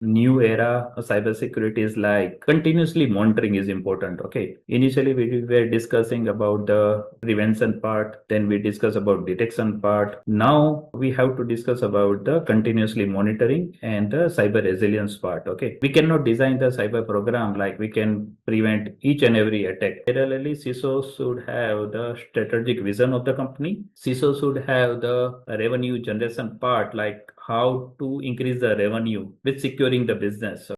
new era of cybersecurity is like continuously monitoring is important. Okay. Initially, we were discussing about the prevention part, then we discuss about detection part. Now we have to discuss about the continuously monitoring and the cyber resilience part. Okay. We cannot design the cyber program like we can prevent each and every attack. Parallelly, CISO should have the strategic vision of the company. CISO should have the revenue generation part, like how to increase the revenue with securing the business.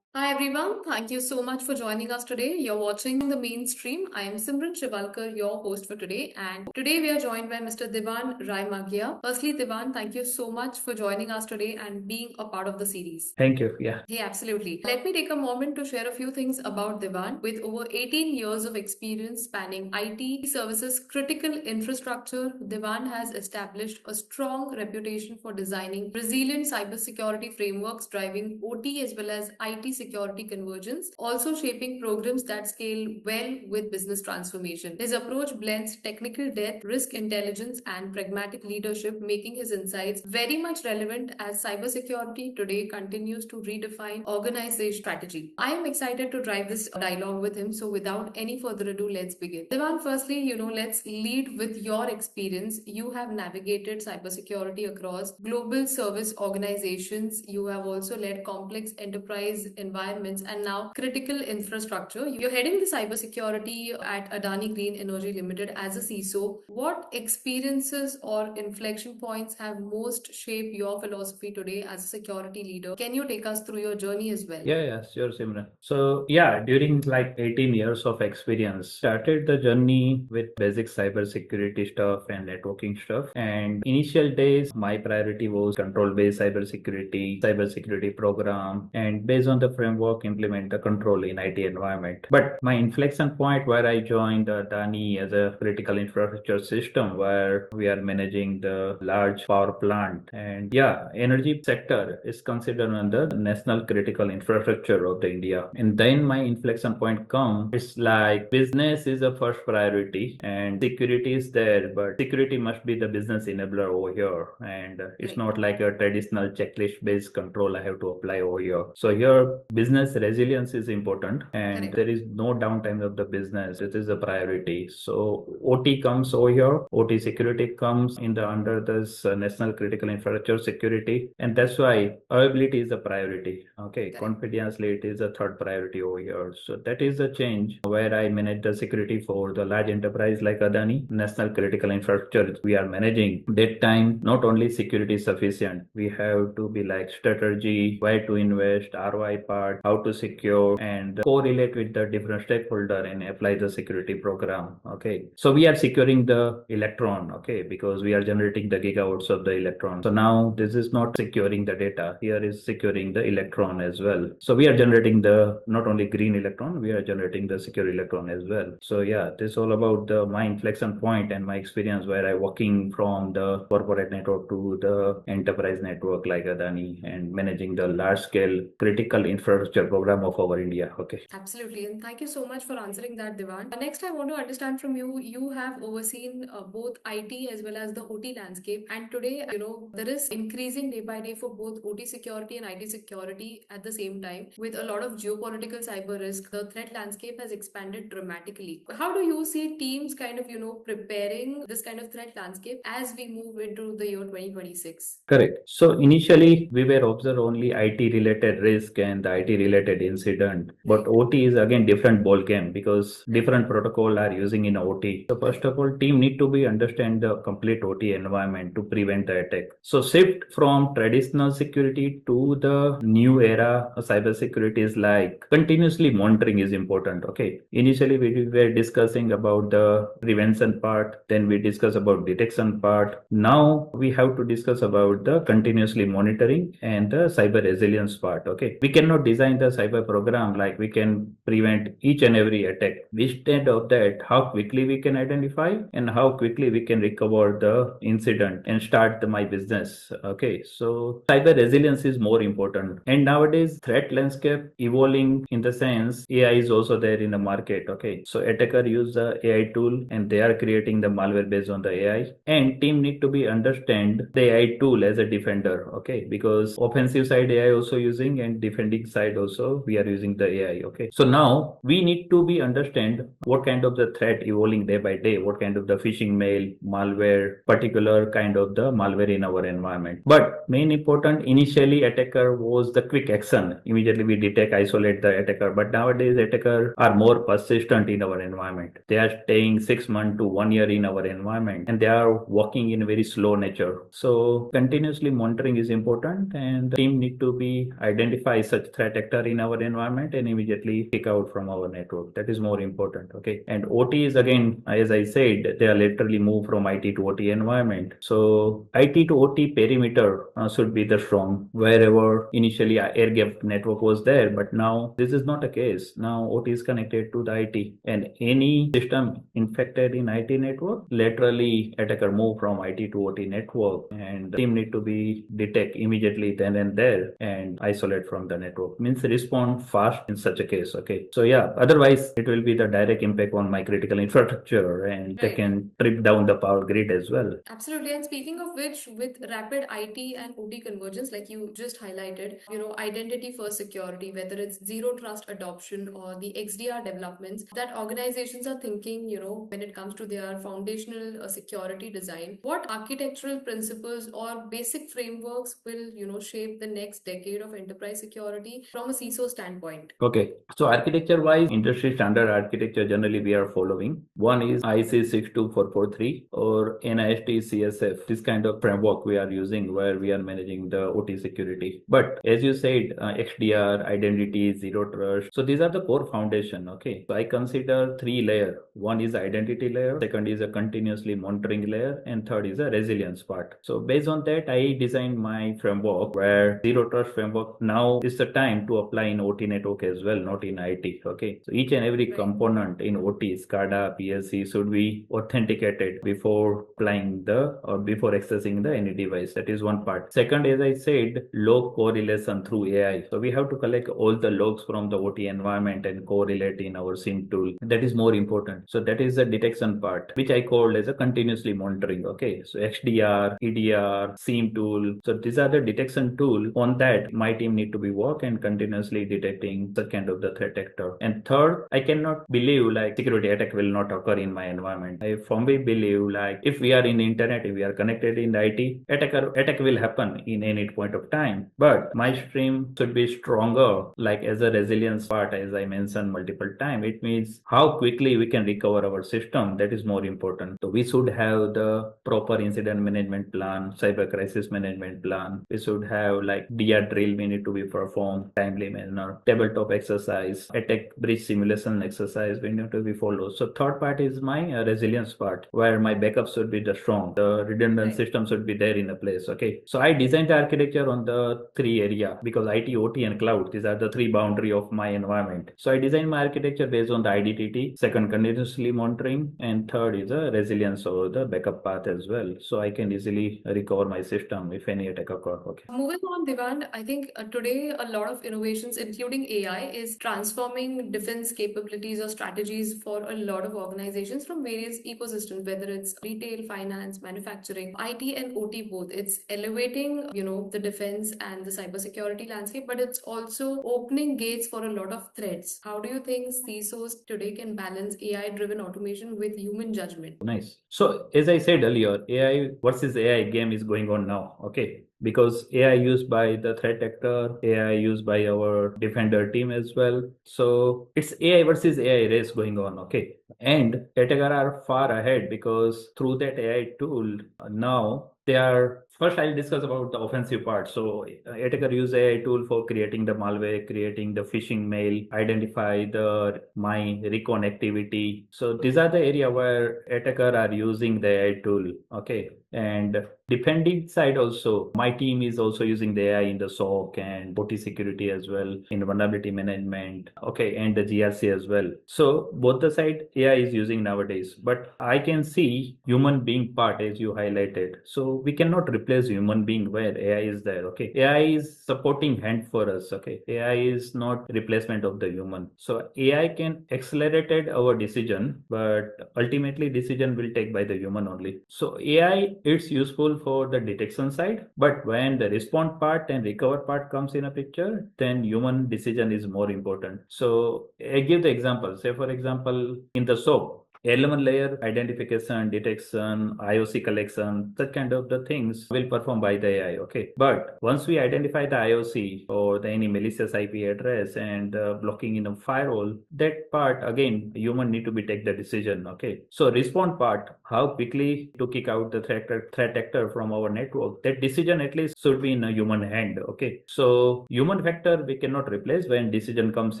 Hi everyone, thank you so much for joining us today. You're watching the mainstream. I am Simran Shiwalkar, your host for today, and today we are joined by Mr. Divan Raimagia. Firstly, Divan, thank you so much for joining us today and being a part of the series. Thank you. Yeah. Hey, absolutely. Let me take a moment to share a few things about Divan. With over 18 years of experience spanning IT services, critical infrastructure, Divan has established a strong reputation for designing resilient cybersecurity frameworks, driving OT as well as IT security convergence, also shaping programs that scale well with business transformation. His approach blends technical depth, risk intelligence, and pragmatic leadership, making his insights very much relevant as cybersecurity today continues to redefine organization strategy. I am excited to drive this dialogue with him. So, without any further ado, let's begin. Divan, firstly, let's lead with your experience. You have navigated cybersecurity across global service organizations. You have also led complex enterprise environments and now critical infrastructure. You're heading the cybersecurity at Adani Green Energy Ltd as a CISO. What experiences or inflection points have most shaped your philosophy today as a security leader? Can you take us through your journey as well? Yeah, sure, Simran. So yeah, during like 18 years of experience, started the journey with basic cybersecurity stuff and networking stuff. And initial days, my priority was control-based cybersecurity program, and based on the framework, implement the control in IT environment. But my inflection point where I joined Adani as a critical infrastructure system, where we are managing the large power plant, and yeah, energy sector is considered under national critical infrastructure of the India. And then my inflection point come, it's like business is a first priority and security is there, but security must be the business enabler over here. And it's not like a traditional checklist based control I have to apply over here. So here business resilience is important, and there is no downtime of the business. It is a priority. So OT comes over here. OT security comes in the under this national critical infrastructure security, and that's why availability is a priority. Okay, confidentially it is a third priority over here. So that is a change where I manage the security for the large enterprise like Adani national critical infrastructure we are managing. That time not only security is sufficient, we have to be like strategy, where to invest, ROI part, how to secure, and correlate with the different stakeholder and apply the security program. Okay, so we are securing the electron. Okay, because we are generating the gigawatts of the electron. So now this is not securing the data, here is securing the electron as well. So we are generating the not only green electron, we are generating the secure electron as well. So yeah, this is all about the my inflection point and my experience where I working from the corporate network to the enterprise network like Adani and managing the large scale critical infrastructure program of our India. Okay, absolutely, and thank you so much for answering that, Divan. Next, I want to understand from you. You have overseen both IT as well as the OT landscape, and today, there is increasing day by day for both OT security and IT security at the same time. With a lot of geopolitical cyber risk, the threat landscape has expanded dramatically. How do you see teams kind of, preparing this kind of threat landscape as we move into the year 2026? correct. So initially we were observed only IT related risk and the IT related incident, but OT is again different ball game because different protocol are using in OT. So first of all, team need to be understand the complete OT environment to prevent the attack. So shift from traditional security to the new era of cyber security is like continuously monitoring is important. Okay, initially we were discussing about the prevention part, then we discuss about detection part. Now we have to discuss about the continuously monitoring and the cyber resilience part. Okay, we cannot design design the cyber program like we can prevent each and every attack. Instead of that, how quickly we can identify and how quickly we can recover the incident and start my business. Okay, so cyber resilience is more important. And nowadays, threat landscape evolving in the sense AI is also there in the market. Okay, so attacker use the AI tool and they are creating the malware based on the AI. And team need to be understand the AI tool as a defender. Okay, because offensive side AI also using and defending side also we are using the AI. Okay, so now we need to be understand what kind of the threat evolving day by day, what kind of the phishing mail, malware, particular kind of the malware in our environment. But main important initially attacker was the quick action. Immediately we detect, isolate the attacker. But nowadays attacker are more persistent in our environment. They are staying 6 months to 1 year in our environment and they are working in a very slow nature. So continuously monitoring is important and the team need to be identify such threat actor in our environment and immediately kick out from our network. That is more important. Okay. And OT is again, as I said, they are literally moved from IT to OT environment. So IT to OT perimeter should be the strong wherever initially air gap network was there, but now this is not a case. Now OT is connected to the IT and any system infected in IT network, laterally attacker move from IT to OT network and the team need to be detect immediately then and there and isolate from the network. Means respond fast in such a case. Okay. So yeah, otherwise it will be the direct impact on my critical infrastructure and they Right. can trip down the power grid as well. Absolutely. And speaking of which, with rapid IT and OT convergence, like you just highlighted, identity first security, whether it's zero trust adoption or the XDR developments that organizations are thinking, when it comes to their foundational security design, what architectural principles or basic frameworks will, shape the next decade of enterprise security from a CISO standpoint? Okay, so architecture wise, industry standard architecture generally we are following. One is IC 62443 or NIST CSF. This kind of framework we are using where we are managing the OT security. But as you said, XDR, identity, zero trust. So these are the core foundation. Okay, so I consider three layer. One is identity layer, second is a continuously monitoring layer, and third is a resilience part. So based on that, I designed my framework where zero trust framework now is the time to apply in OT network as well, not in IT. Okay. So each and every Right. component in OT, SCADA, PLC should be authenticated before applying the or before accessing the any device. That is one part. Second, as I said, log correlation through AI. So we have to collect all the logs from the OT environment and correlate in our SIM tool. That is more important. So that is the detection part, which I called as a continuously monitoring. Okay. So XDR, EDR, SIM tool. So these are the detection tool. On that, my team need to be work and continuously detecting the kind of the threat actor. And third, I cannot believe like security attack will not occur in my environment. I firmly believe like if we are in the internet, if we are connected in the IT, attack will happen in any point of time. But my stream should be stronger, like as a resilience part, as I mentioned multiple times. It means how quickly we can recover our system. That is more important. So we should have the proper incident management plan, cyber crisis management plan. We should have like DR drill we need to be performed, timely manner, tabletop exercise, attack breach simulation exercise we need to be followed. So third part is my resilience part where my backup should be the strong, the redundant Right. system should be there in a place. Okay. So I designed the architecture on the three area because IT, OT and cloud, these are the three boundary of my environment. So I designed my architecture based on the IDTT, second continuously monitoring, and third is a resilience or the backup path as well. So I can easily recover my system if any attack occur. Okay. Moving on, Divan, I think today a lot of innovations, including AI, is transforming defense capabilities or strategies for a lot of organizations from various ecosystems, whether it's retail, finance, manufacturing, IT, and OT both. It's elevating, the defense and the cybersecurity landscape, but it's also opening gates for a lot of threats. How do you think CISOs today can balance AI-driven automation with human judgment? Nice. So as I said earlier, AI versus AI game is going on now. Okay. Because AI used by the threat actor, AI used by our defender team as well. So it's AI versus AI race going on. Okay. And attacker are far ahead because through that AI tool, now they are First, I'll discuss about the offensive part. So, attacker use AI tool for creating the malware, creating the phishing mail, identify the my recon activity. So, these are the area where attacker are using the AI tool. Okay, and defending side also, my team is also using the AI in the SOC and OT security as well, in vulnerability management. Okay, and the GRC as well. So, both the side AI is using nowadays, but I can see human being part as you highlighted. So we cannot replace human being where AI is there. Okay, AI is supporting hand for us. Okay, AI is not replacement of the human. So AI can accelerated our decision, but ultimately decision will take by the human only. So AI it's useful for the detection side, but when the respond part and recover part comes in a picture, then human decision is more important. So I give the example. Say for example, in the soap, element layer identification, detection, IOC collection, such kind of the things will perform by the AI. Okay. But once we identify the IOC or the any malicious IP address and blocking in a firewall, that part again, human need to be take the decision. Okay. So respond part, how quickly to kick out the threat actor from our network, that decision at least should be in a human hand. Okay. So human factor we cannot replace when decision comes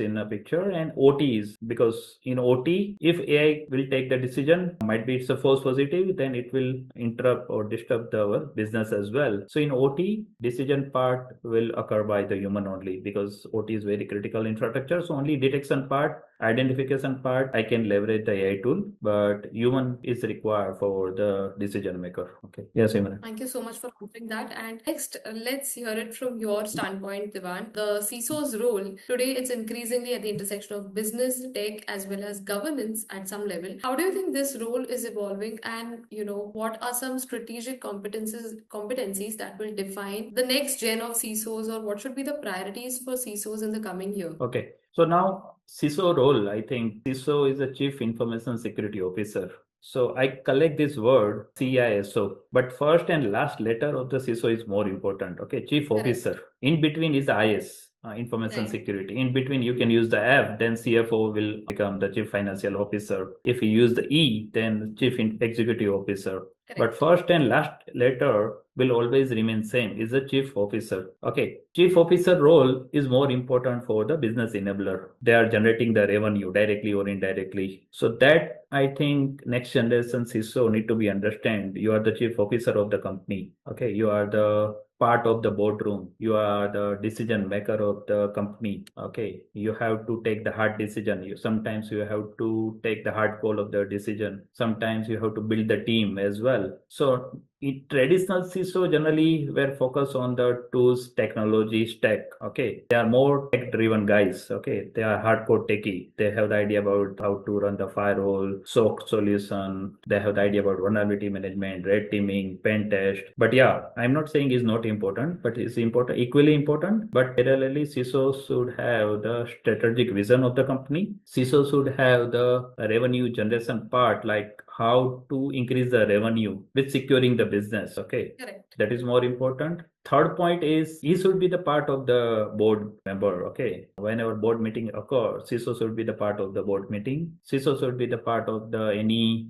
in a picture, and OT is because in OT, if AI will take the decision, might be it's a false positive, then it will interrupt or disturb our business as well. So in OT, decision part will occur by the human only because OT is very critical infrastructure. So only detection part, identification part, I can leverage the AI tool, but human is required for the decision maker. Okay. Yes, Imran. Thank you so much for answering that. And next, let's hear it from your standpoint, Divan. The CISO's role today, it's increasingly at the intersection of business, tech, as well as governance at some level. How do you think this role is evolving? And what are some strategic competencies that will define the next gen of CISOs, or what should be the priorities for CISOs in the coming year? Okay. So now CISO role, I think CISO is a Chief Information Security Officer. So I collect this word CISO, but first and last letter of the CISO is more important. Okay, Chief Correct. Officer. In between is IS. Information Right. security. In between, you can use the F, then CFO will become the Chief Financial Officer. If you use the E, then Chief Executive Officer. But Correct. first and last letter will always remain same, is the chief officer. Okay, chief officer role is more important for the business enabler. They are generating the revenue directly or indirectly. So that I think next generation CISO need to be understand. You are the chief officer of the company. Okay, you are the part of the boardroom. You are the decision maker of the company. Okay, you have to take the hard decision. Sometimes you have to take the hard call of the decision. Sometimes you have to build the team as well. So in traditional CISO generally were focused on the tools, technology, stack. Okay, they are more tech-driven guys. Okay, they are hardcore techie. They have the idea about how to run the firewall, SOC solution. They have the idea about vulnerability management, red teaming, pen test. But yeah, I'm not saying it's not important, but it's important, equally important. But parallelly, CISO should have the strategic vision of the company. CISO should have the revenue generation part, like how to increase the revenue with securing the business. Okay. Correct. That is more important. Third point is he should be the part of the board member. Okay. Whenever board meeting occurs, CISO should be the part of the board meeting. CISO should be the part of the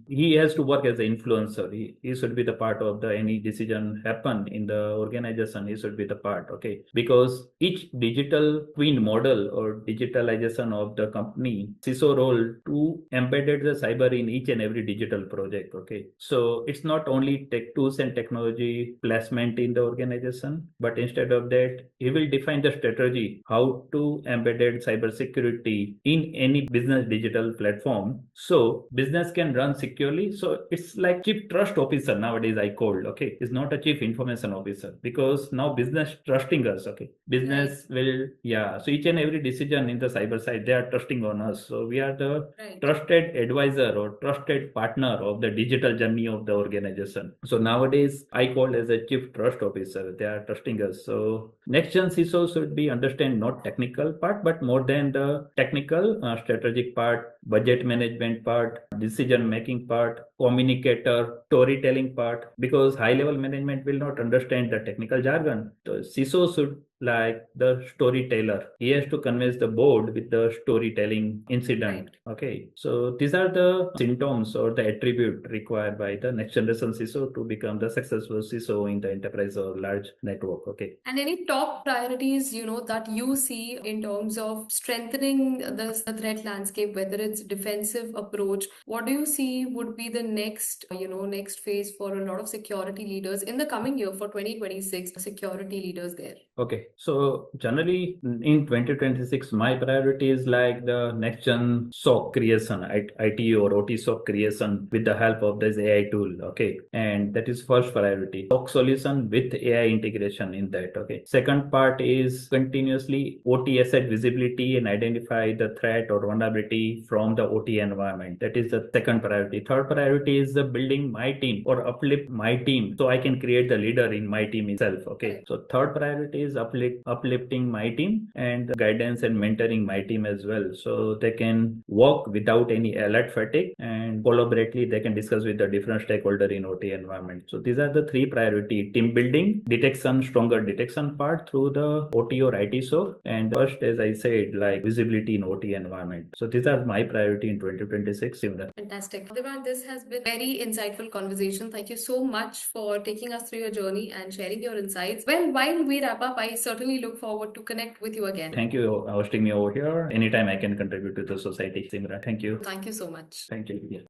he has to work as an influencer. He should be the part of the any decision happen in the organization. He should be the part. Okay. Because each digital twin model or digitalization of the company, CISO role to embedded the cyber in each and every digital project. Okay. So it's not only tech tools and technology placement in the organization, but instead of that, he will define the strategy how to embedded cybersecurity in any business digital platform so business can run securely. So it's like chief trust officer nowadays I called. Okay, it's not a chief information officer because now business trusting us. Okay, business will so each and every decision in the cyber side they are trusting on us. So we are the trusted advisor or trusted partner of the digital journey of the organization. So nowadays I call as a chief trust officer. They are trusting us. So Next gen CISO should be understand not technical part, but more than the technical strategic part, budget management part, decision making part, communicator, storytelling part, because high level management will not understand the technical jargon. The CISO should like the storyteller. He has to convince the board with the storytelling incident. Right. Okay. So these are the symptoms or the attribute required by the next generation CISO to become the successful CISO in the enterprise or large network. Okay. And any top priorities, that you see in terms of strengthening the threat landscape, whether it's defensive approach, what do you see would be the next phase for a lot of security leaders in the coming year for 2026, security leaders there? Okay, so generally in 2026, my priority is like the next gen SOC creation, IT or OT SOC creation with the help of this AI tool. Okay, and that is first priority. SOC solution with AI integration in that. Okay, second part is continuously OT asset visibility and identify the threat or vulnerability from the OT environment. That is the second priority. Third priority is the building my team or uplift my team so I can create the leader in my team itself. Okay, so third priority is uplifting my team and guidance and mentoring my team as well, so they can work without any alert fatigue and collaboratively they can discuss with the different stakeholder in OT environment. So these are the three priority: team building, detection, stronger detection part through the OT or IT SOC, and first, as I said, like visibility in OT environment. So these are my priority in 2026. Simran. Fantastic. Divan, this has been very insightful conversation. Thank you so much for taking us through your journey and sharing your insights. Well, while we wrap up, I certainly look forward to connect with you again. Thank you for hosting me over here. Anytime I can contribute to the society, Simran. Thank you. Thank you so much. Thank you. Yeah.